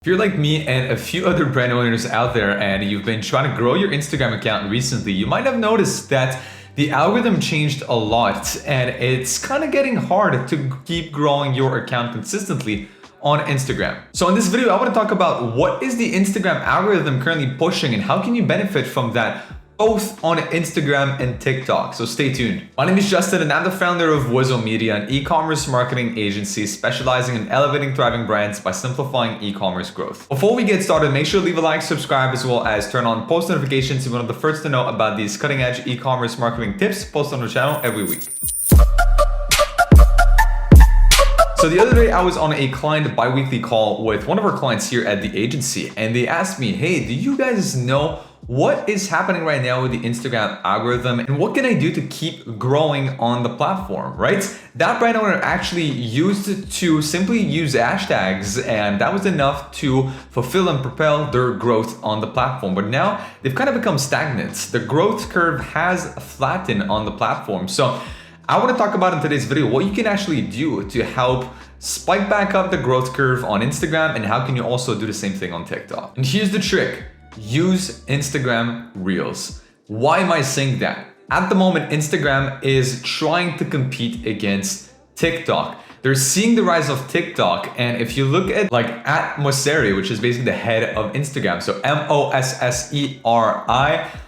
If you're like me and a few other brand owners out there and you've been trying to grow your Instagram account recently, you might have noticed that the algorithm changed a lot and it's kind of getting hard to keep growing your account consistently on Instagram. So in this video, I want to talk about what is the Instagram algorithm currently pushing and how can you benefit from that both on Instagram and TikTok. So stay tuned. My name is Justin and I'm the founder of Wizo Media, an e-commerce marketing agency specializing in elevating thriving brands by simplifying e-commerce growth. Before we get started, make sure to leave a like, subscribe, as well as turn on post notifications to be one of the first to know about these cutting edge e-commerce marketing tips posted on the channel every week. So the other day I was on a client bi-weekly call with one of our clients here at the agency and they asked me, hey, do you guys know what is happening right now with the Instagram algorithm and what can I do to keep growing on the platform, right? That brand owner actually used to simply use hashtags and that was enough to fulfill and propel their growth on the platform. But now they've kind of become stagnant. The growth curve has flattened on the platform. So I want to talk about in today's video what you can actually do to help spike back up the growth curve on Instagram and how can you also do the same thing on TikTok. And here's the trick. Use Instagram Reels. Why am I saying that? At the moment, Instagram is trying to compete against TikTok. They're seeing the rise of TikTok. And if you look at at Mosseri, which is basically the head of Instagram, so Mosseri,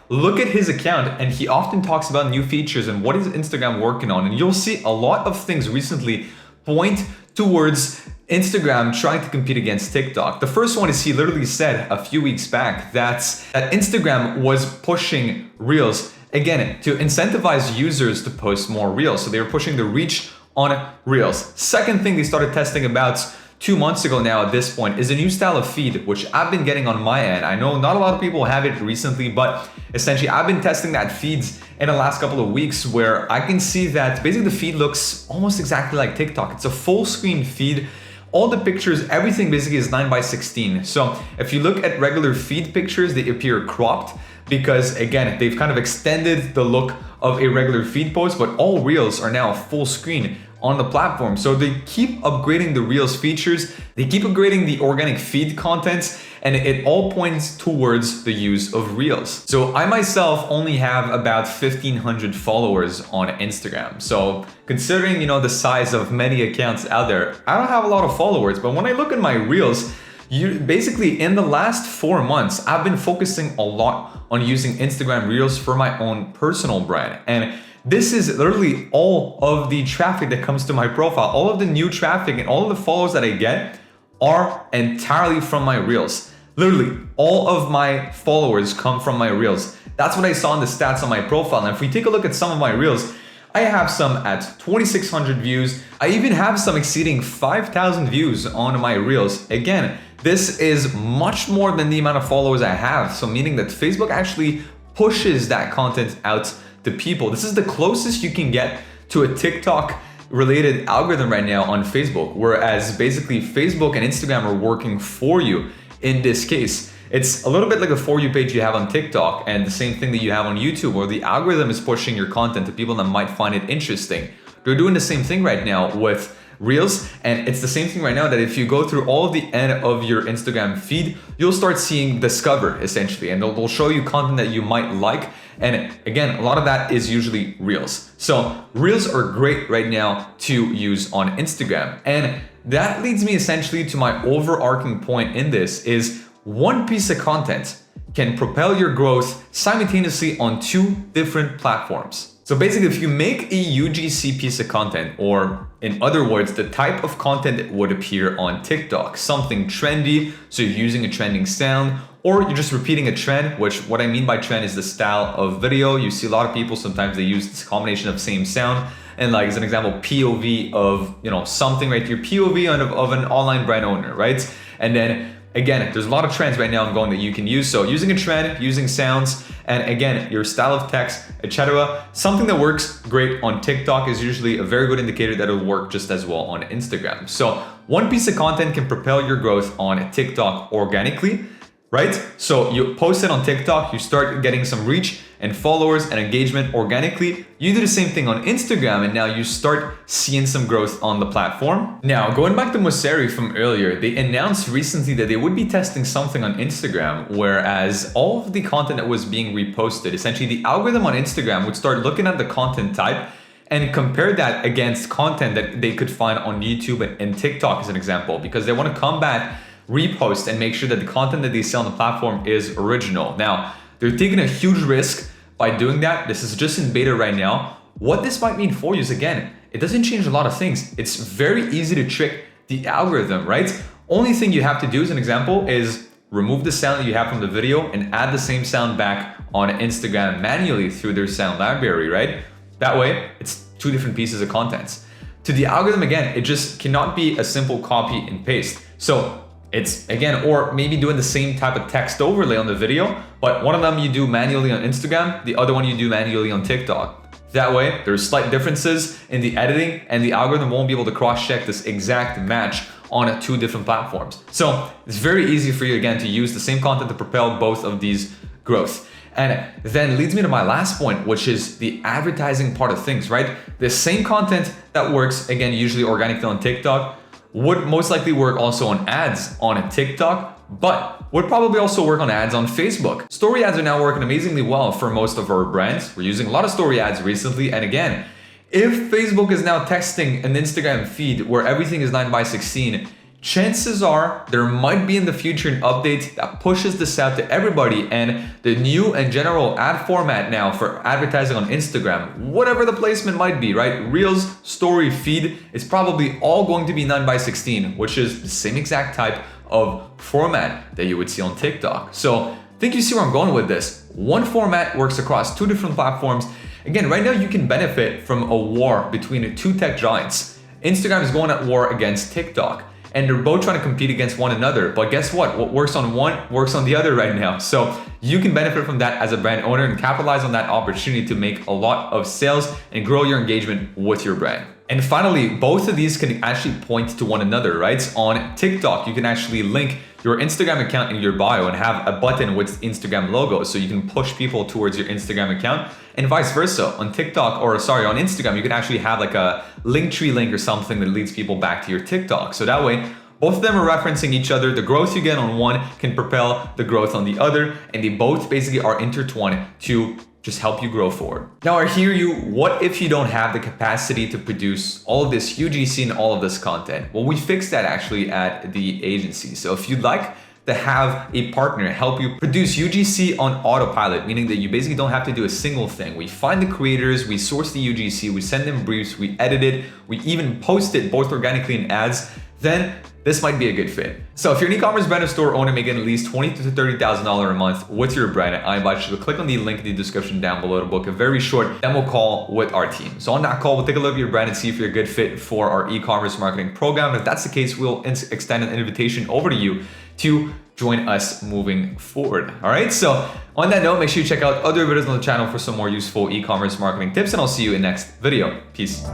look at his account and he often talks about new features and what is Instagram working on. And you'll see a lot of things recently point towards Instagram trying to compete against TikTok. The first one is he literally said a few weeks back that Instagram was pushing Reels, again, to incentivize users to post more Reels. So they were pushing the reach on Reels. Second thing they started testing about 2 months ago now at this point is a new style of feed, which I've been getting on my end. I know not a lot of people have it recently, but essentially I've been testing that feeds in the last couple of weeks where I can see that basically the feed looks almost exactly like TikTok. It's a full screen feed. All the pictures, everything basically is 9:16. So if you look at regular feed pictures, they appear cropped because again, they've kind of extended the look of a regular feed post, but all Reels are now full screen on the platform. So they keep upgrading the Reels features, they keep upgrading the organic feed contents, and it all points towards the use of Reels. So I myself only have about 1,500 followers on Instagram. So considering, the size of many accounts out there, I don't have a lot of followers, but when I look at my Reels, basically in the last 4 months, I've been focusing a lot on using Instagram Reels for my own personal brand. And this is literally all of the traffic that comes to my profile. All of the new traffic and all of the followers that I get are entirely from my Reels. Literally, all of my followers come from my Reels. That's what I saw in the stats on my profile. And if we take a look at some of my Reels, I have some at 2,600 views. I even have some exceeding 5,000 views on my Reels. Again, this is much more than the amount of followers I have. So meaning that Facebook actually pushes that content out to people. This is the closest you can get to a TikTok related algorithm right now on Facebook, whereas basically Facebook and Instagram are working for you in this case. It's a little bit like a For You page you have on TikTok and the same thing that you have on YouTube, where the algorithm is pushing your content to people that might find it interesting. They're doing the same thing right now with Reels, and it's the same thing right now that if you go through all of the end of your Instagram feed, you'll start seeing Discover essentially, and they'll show you content that you might like. And again, a lot of that is usually Reels. So Reels are great right now to use on Instagram. And that leads me essentially to my overarching point in this is one piece of content can propel your growth simultaneously on 2 different platforms. So basically, if you make a UGC piece of content, or in other words, the type of content that would appear on TikTok, something trendy, so you're using a trending sound, or you're just repeating a trend, which what I mean by trend is the style of video. You see a lot of people, sometimes they use this combination of same sound, and as an example, POV of, something, right? Your POV of an online brand owner, right? And then again, there's a lot of trends right now ongoing that you can use. So using a trend, using sounds, and again, your style of text, etc. Something that works great on TikTok is usually a very good indicator that it'll work just as well on Instagram. So one piece of content can propel your growth on TikTok organically, right? So you post it on TikTok, you start getting some reach, and followers and engagement organically, you do the same thing on Instagram, and now you start seeing some growth on the platform. Now, going back to Mosseri from earlier, they announced recently that they would be testing something on Instagram, whereas all of the content that was being reposted, essentially the algorithm on Instagram would start looking at the content type and compare that against content that they could find on YouTube and TikTok as an example, because they want to combat repost and make sure that the content that they sell on the platform is original. Now, they're taking a huge risk by doing that. This is just in beta right now. What this might mean for you is, again, it doesn't change a lot of things. It's very easy to trick the algorithm, right? Only thing you have to do as an example is remove the sound that you have from the video and add the same sound back on Instagram manually through their sound library, right? That way, it's two different pieces of content. To the algorithm, again, it just cannot be a simple copy and paste. So it's, again, or maybe doing the same type of text overlay on the video, but one of them you do manually on Instagram, the other one you do manually on TikTok. That way, there's slight differences in the editing and the algorithm won't be able to cross-check this exact match on two different platforms. So it's very easy for you, again, to use the same content to propel both of these growth. And then leads me to my last point, which is the advertising part of things, right? The same content that works, again, usually organically on TikTok, would most likely work also on ads on TikTok, but would probably also work on ads on Facebook. Story ads are now working amazingly well for most of our brands. We're using a lot of story ads recently. And again, if Facebook is now testing an Instagram feed where everything is 9:16, chances are there might be in the future an update that pushes this out to everybody, and the new and general ad format now for advertising on Instagram, whatever the placement might be, right? Reels, story, feed, it's probably all going to be 9:16, which is the same exact type of format that you would see on TikTok. So I think you see where I'm going with this. One format works across two different platforms. Again, right now you can benefit from a war between two tech giants. Instagram is going at war against TikTok, and they're both trying to compete against one another. But guess what? What works on one works on the other right now. So you can benefit from that as a brand owner and capitalize on that opportunity to make a lot of sales and grow your engagement with your brand. And finally, both of these can actually point to one another, right? On TikTok, you can actually link your Instagram account in your bio and have a button with Instagram logo, so you can push people towards your Instagram account, and vice versa. On TikTok, or sorry, on Instagram, you can actually have like a Linktree link or something that leads people back to your TikTok. So that way, both of them are referencing each other. The growth you get on one can propel the growth on the other, and they both basically are intertwined to just help you grow forward. Now, I hear you, what if you don't have the capacity to produce all of this UGC and all of this content? Well, we fixed that actually at the agency. So if you'd like to have a partner help you produce UGC on autopilot, meaning that you basically don't have to do a single thing. We find the creators, we source the UGC, we send them briefs, we edit it, we even post it both organically and ads, then this might be a good fit. So if you're an e-commerce brand or store owner making at least $20,000 to $30,000 a month with your brand, I invite you to click on the link in the description down below to book a very short demo call with our team. So on that call, we'll take a look at your brand and see if you're a good fit for our e-commerce marketing program. And if that's the case, we'll extend an invitation over to you to join us moving forward. All right, so on that note, make sure you check out other videos on the channel for some more useful e-commerce marketing tips, and I'll see you in the next video. Peace.